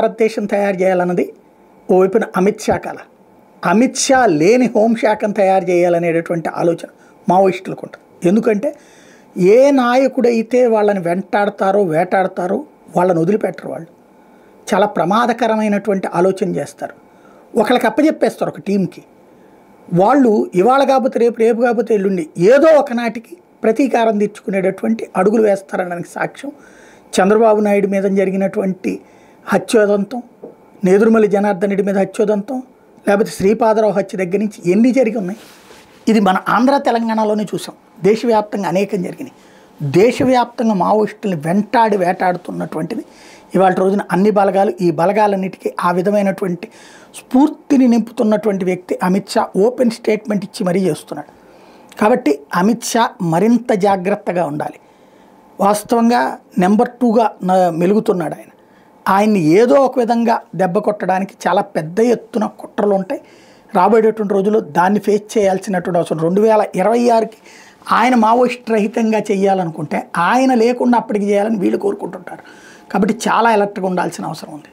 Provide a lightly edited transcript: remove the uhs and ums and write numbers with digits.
భారతదేశం తయారు చేయాలన్నది ఓవైపున అమిత్ షా కల. అమిత్ షా లేని హోంశాఖను తయారు చేయాలనేటటువంటి ఆలోచన మావోయిస్టులకు ఉంటుంది. ఎందుకంటే ఏ నాయకుడైతే వాళ్ళని వెంటాడతారో వేటాడతారో వాళ్ళని వదిలిపెట్టరు. వాళ్ళు చాలా ప్రమాదకరమైనటువంటి ఆలోచన చేస్తారు. ఒకళ్ళకి అప్పచెప్పేస్తారు ఒక టీంకి. వాళ్ళు ఇవాళ కాకపోతే రేపు, రేపు కాకపోతే ఎల్లుండి ఏదో ఒకనాటికి ప్రతీకారం తీర్చుకునేటటువంటి అడుగులు వేస్తారనడానికి సాక్ష్యం చంద్రబాబు నాయుడు మీద జరిగినటువంటి హత్యోదంతం, నేదురుమల్లి జనార్దన్ రెడ్డి మీద హత్యోదంతం, లేకపోతే శ్రీపాదరావు హత్య దగ్గర నుంచి ఎన్ని జరిగి ఉన్నాయి. ఇది మన ఆంధ్ర తెలంగాణలోనే చూసాం. దేశవ్యాప్తంగా అనేకం జరిగినాయి. దేశవ్యాప్తంగా మావోయిస్టుల్ని వెంటాడి వేటాడుతున్నటువంటిది ఇవాళ రోజున అన్ని బలగాలు, ఈ బలగాలన్నిటికీ ఆ విధమైనటువంటి స్ఫూర్తిని నింపుతున్నటువంటి వ్యక్తి అమిత్ షా ఓపెన్ స్టేట్మెంట్ ఇచ్చి మరీ చేస్తున్నాడు. కాబట్టి అమిత్ షా మరింత జాగ్రత్తగా ఉండాలి. వాస్తవంగా నెంబర్ 2గా మెలుగుతున్నాడు ఆయన. ఆయన్ని ఏదో ఒక విధంగా దెబ్బ కొట్టడానికి చాలా పెద్ద ఎత్తున కుట్రలు ఉంటాయి. రాబోయేటటువంటి రోజుల్లో దాన్ని ఫేస్ చేయాల్సినటువంటి అవసరం. 2026కి ఆయన మావోయిస్ట్ రహితంగా చేయాలనుకుంటే ఆయన లేకుండా అప్పటికి చేయాలని వీళ్ళు కోరుకుంటుంటారు. కాబట్టి చాలా అలర్ట్గా ఉండాల్సిన అవసరం ఉంది.